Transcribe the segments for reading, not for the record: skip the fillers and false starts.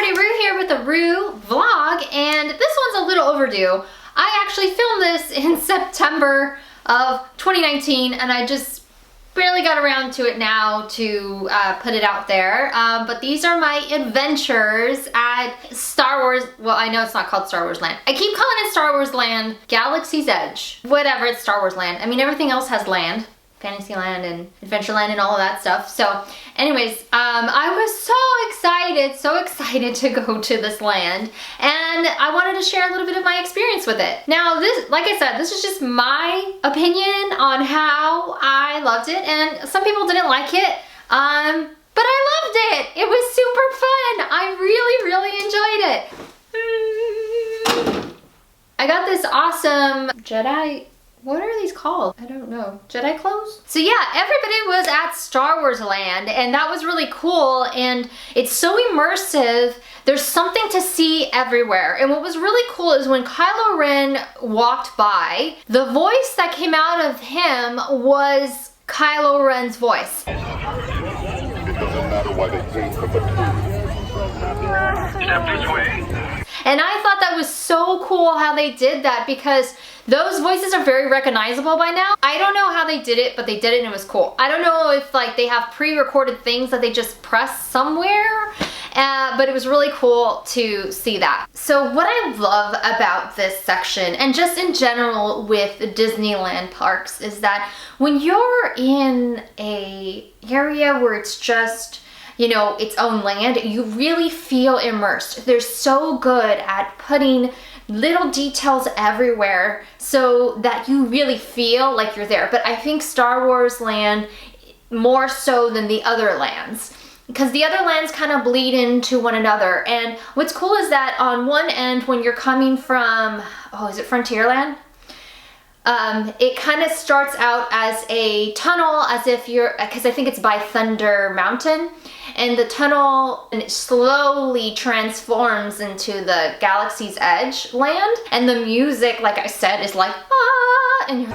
everybody, Rue here with the Rue vlog, and this one's a little overdue. I actually filmed this in September of 2019, and I just barely got around to it now to put it out there. But these are my adventures at Star Wars. Well, I know it's not called Star Wars Land. I keep calling it Star Wars Land, Galaxy's Edge. Whatever, it's Star Wars Land. I mean, everything else has land. Fantasyland and Adventureland and all of that stuff. So anyways, I was so excited to go to this land, and I wanted to share a little bit of my experience with it. Now this, like I said, this is just my opinion on how I loved it, and some people didn't like it, but I loved it. It was super fun. I really enjoyed it. I got this awesome Jedi, what are these called? I don't know. Jedi clothes? So yeah, everybody was at Star Wars Land, and that was really cool, and it's so immersive. There's something to see everywhere. And what was really cool is when Kylo Ren walked by, the voice that came out of him was Kylo Ren's voice. It doesn't matter why they came from the Step this way. And I thought that was so cool how they did that, because those voices are very recognizable by now. I don't know how they did it, but they did it and it was cool. I don't know if like they have pre-recorded things that they just press somewhere, but it was really cool to see that. So what I love about this section, and just in general with Disneyland parks, is that when you're in a area where it's just, you know, its own land, you really feel immersed. They're so good at putting little details everywhere so that you really feel like you're there. But I think Star Wars Land more so than the other lands, because the other lands kind of bleed into one another. And what's cool is that on one end, when you're coming from, oh, is it Frontierland? It kind of starts out as a tunnel, as if you're, because I think it's by Thunder Mountain, and the tunnel, and it slowly transforms into the Galaxy's Edge land, and the music, like I said, is like, ah, and you're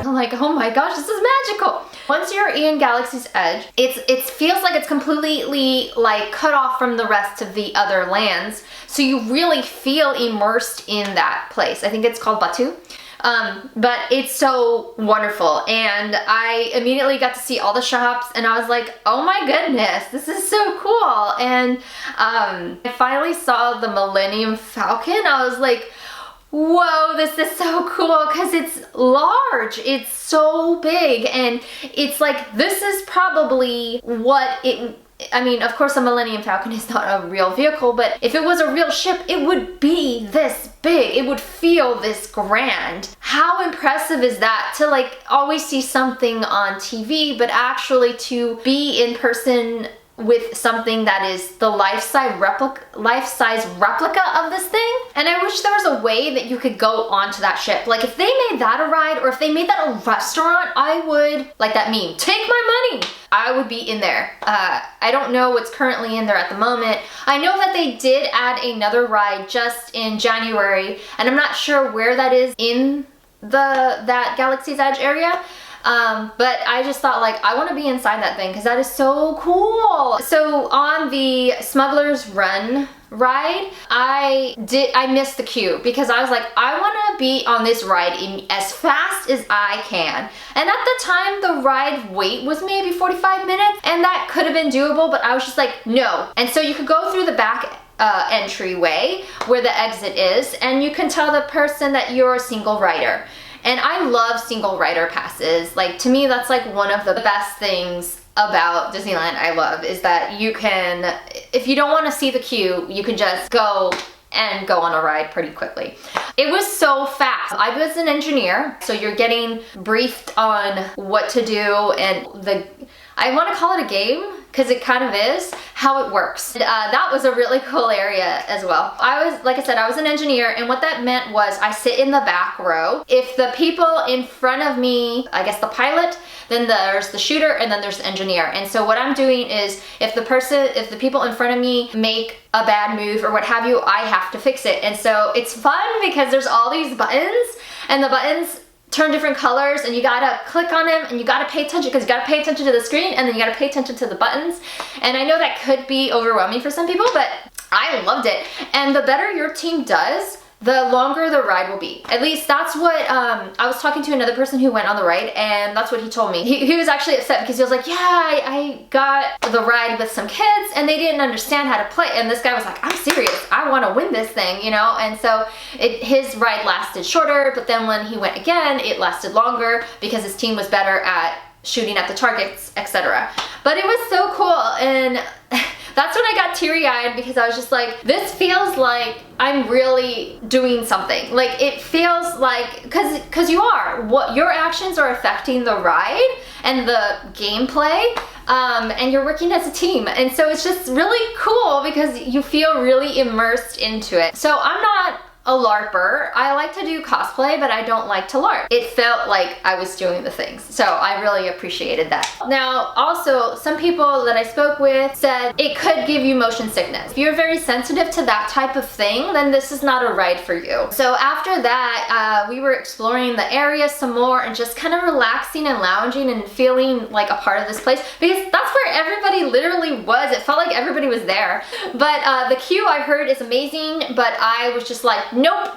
I'm like, oh my gosh, this is magical. Once you're in Galaxy's Edge, it feels like it's completely like cut off from the rest of the other lands. So you really feel immersed in that place. I think it's called Batuu. But it's so wonderful, and I immediately got to see all the shops, and I was like, oh my goodness, this is so cool. And I finally saw the Millennium Falcon. I was like, whoa, this is so cool, because it's large, it's so big, and it's like, this is probably what it, I mean, of course a Millennium Falcon is not a real vehicle, but if it was a real ship, it would be this big, it would feel this grand. How impressive is that, to like always see something on TV, but actually to be in person with something that is the life-size replica of this thing. And I wish there was a way that you could go onto that ship. Like if they made that a ride, or if they made that a restaurant, I would, like that meme, take my money. I would be in there. I don't know what's currently in there at the moment. I know that they did add another ride just in January, and I'm not sure where that is in that Galaxy's Edge area. But I just thought, like, I want to be inside that thing, because that is so cool. So on the Smuggler's Run ride, I missed the queue, because I was like, I want to be on this ride as fast as I can. And at the time, the ride wait was maybe 45 minutes, and that could have been doable, but I was just like, no. And so you could go through the back entryway where the exit is, and you can tell the person that you're a single rider. And I love single rider passes. Like, to me, that's like one of the best things about Disneyland I love, is that you can, if you don't want to see the queue, you can just go on a ride pretty quickly. It was so fast. I was an engineer, so you're getting briefed on what to do, and I want to call it a game, because it kind of is, how it works. And, that was a really cool area as well. Like I said, I was an engineer, and what that meant was I sit in the back row. If the people in front of me, I guess the pilot, then there's the shooter, and then there's the engineer. And so what I'm doing is, if the people in front of me make a bad move or what have you, I have to fix it. And so it's fun because there's all these buttons, and the buttons turn different colors, and you gotta click on them, and you gotta pay attention, because you gotta pay attention to the screen, and then you gotta pay attention to the buttons. And I know that could be overwhelming for some people, but I loved it. And the better your team does, the longer the ride will be. At least that's what, I was talking to another person who went on the ride, and that's what he told me. He was actually upset because he was like, yeah, I got the ride with some kids and they didn't understand how to play. And this guy was like, I'm serious, I want to win this thing, you know? And so his ride lasted shorter, but then when he went again, it lasted longer because his team was better at shooting at the targets, etc. But it was so cool, and that's when I got teary-eyed, because I was just like, this feels like I'm really doing something. Like, it feels like, cause you are, what your actions are affecting the ride and the gameplay, and you're working as a team. And so it's just really cool because you feel really immersed into it. So I'm not a LARPer. I like to do cosplay, but I don't like to LARP. It felt like I was doing the things. So I really appreciated that. Now, also, some people that I spoke with said it could give you motion sickness. If you're very sensitive to that type of thing, then this is not a ride for you. So after that, we were exploring the area some more and just kind of relaxing and lounging and feeling like a part of this place, because that's where everybody literally was. It felt like everybody was there. But the queue, I heard, is amazing, but I was just like, nope,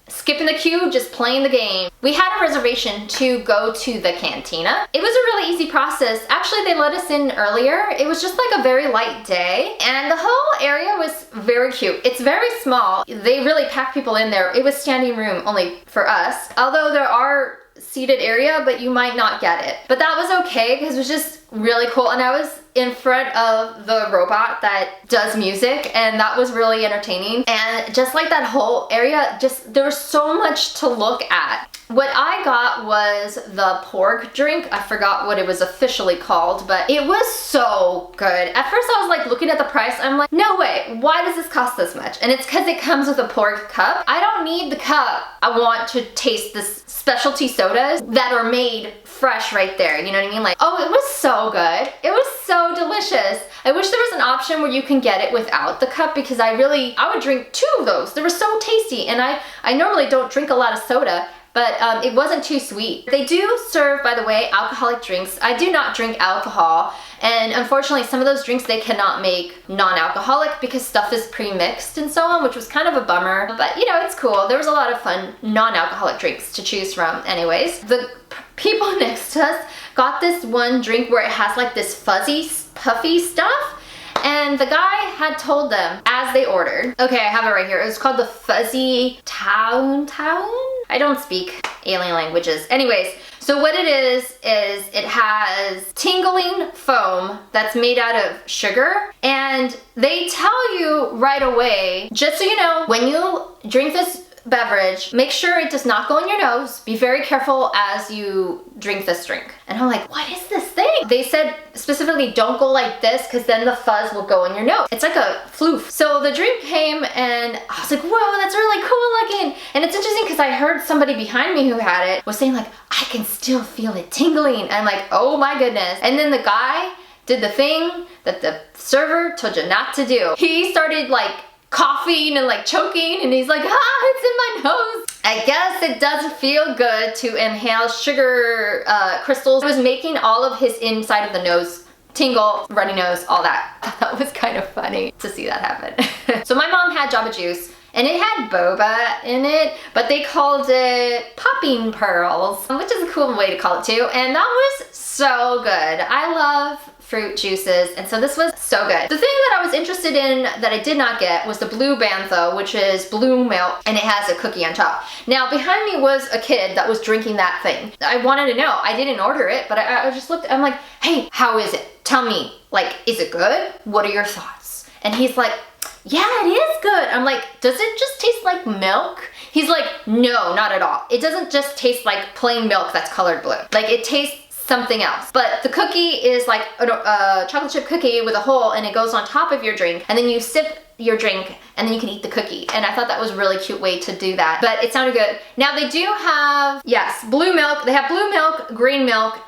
skipping the queue, just playing the game. We had a reservation to go to the Cantina. It was a really easy process. Actually, they let us in earlier. It was just like a very light day, and the whole area was very cute. It's very small. They really packed people in there. It was standing room only for us, although there are seated area, but you might not get it. But that was okay because it was just really cool, and I was in front of the robot that does music, and that was really entertaining. And just like that whole area, just there was so much to look at. What I got was the pork drink. I forgot what it was officially called, but it was so good. At first I was like looking at the price, I'm like, no way, why does this cost this much? And it's because it comes with a pork cup. I don't need the cup. I want to taste this specialty sodas that are made fresh right there, you know what I mean? Like, oh, it was so good. It was so delicious. I wish there was an option where you can get it without the cup, because I would drink 2 of those. They were so tasty, and I normally don't drink a lot of soda, but it wasn't too sweet. They do serve, by the way, alcoholic drinks. I do not drink alcohol, and unfortunately some of those drinks they cannot make non-alcoholic because stuff is pre-mixed and so on, which was kind of a bummer. But you know, it's cool. There was a lot of fun non-alcoholic drinks to choose from anyways. The people next to us got this one drink where it has like this fuzzy, puffy stuff, and the guy had told them as they ordered. Okay, I have it right here. It was called the Fuzzy Town? I don't speak alien languages. Anyways, so what it is it has tingling foam that's made out of sugar, and they tell you right away, just so you know, when you drink this beverage, make sure it does not go in your nose. Be very careful as you drink this drink. And I'm like, what is this thing? They said specifically don't go like this because then the fuzz will go in your nose. It's like a floof. So the drink came and I was like, whoa, that's really cool looking. And it's interesting because I heard somebody behind me who had it was saying like, I can still feel it tingling. And I'm like, oh my goodness. And then the guy did the thing that the server told you not to do. He started like coughing and like choking, and he's like, it's in my nose. I guess it doesn't feel good to inhale sugar crystals. It was making all of his inside of the nose tingle, runny nose, all that. That was kind of funny to see that happen. So my mom had Jamba Juice, and it had boba in it, but they called it popping pearls, which is a cool way to call it too, and that was so good. I love fruit juices, and so this was so good. The thing that I was interested in that I did not get was the blue bantha, which is blue milk, and it has a cookie on top. Now behind me was a kid that was drinking that thing. I wanted to know. I didn't order it, but I just looked, I'm like, hey, how is it? Tell me, like, is it good? What are your thoughts? And he's like, yeah, it is good. I'm like, does it just taste like milk? He's like, no, not at all. It doesn't just taste like plain milk that's colored blue. Like, it tastes something else. But the cookie is like a chocolate chip cookie with a hole, and it goes on top of your drink, and then you sip your drink and then you can eat the cookie. And I thought that was a really cute way to do that, but it sounded good. Now they do have, yes, blue milk. They have blue milk, green milk,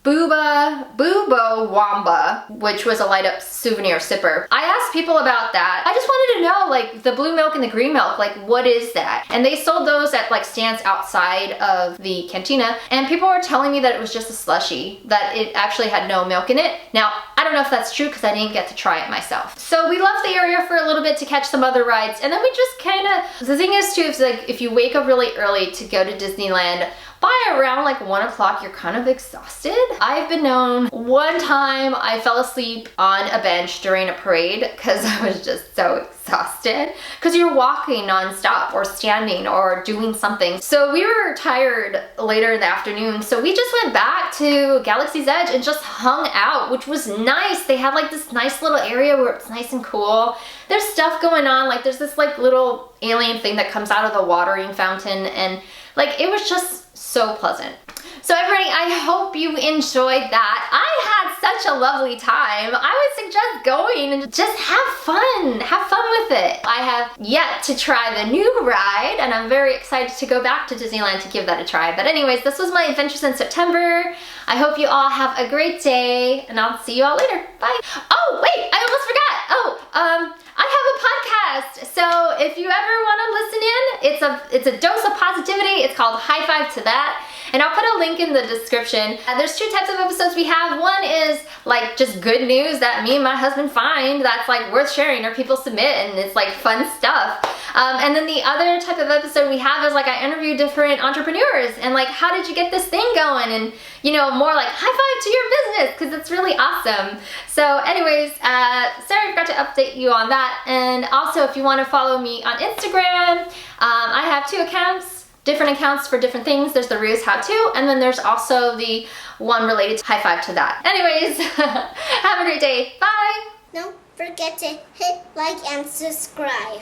Bubo Wamba, which was a light up souvenir sipper. I asked people about that. I just wanted to know, like, the blue milk and the green milk, like, what is that? And they sold those at like stands outside of the Cantina, and people were telling me that it was just a slushie, that it actually had no milk in it. Now, I don't know if that's true because I didn't get to try it myself. So we left the area for a little bit to catch some other rides, and then we just kind of, the thing is too, is like if you wake up really early to go to Disneyland, by around like 1 o'clock, you're kind of exhausted. I've been known, one time I fell asleep on a bench during a parade because I was just so exhausted. Because you're walking nonstop or standing or doing something. So we were tired later in the afternoon. So we just went back to Galaxy's Edge and just hung out, which was nice. They had like this nice little area where it's nice and cool. There's stuff going on, like there's this like little alien thing that comes out of the watering fountain, and like it was just so pleasant. So everybody, I hope you enjoyed that. I had such a lovely time. I would suggest going and just have fun. Have fun with it. I have yet to try the new ride, and I'm very excited to go back to Disneyland to give that a try. But anyways, this was my adventures in September. I hope you all have a great day, and I'll see you all later. Bye. Oh, wait, I almost forgot. I have a podcast. So if you ever want to listen in, it's a dose of positivity. It's called High Five to That. And I'll put a link in the description. There's 2 types of episodes we have. One is like just good news that me and my husband find that's like worth sharing or people submit, and it's like fun stuff. And then the other type of episode we have is like I interview different entrepreneurs and like, how did you get this thing going? And you know, more like high five to your business, because it's really awesome. So anyways, sorry I forgot to update you on that. And also if you want to follow me on Instagram, I have 2 accounts. Different accounts for different things. There's the Ria's How To, and then there's also the one related to High Five to That. Anyways, have a great day. Bye! Don't forget to hit like and subscribe.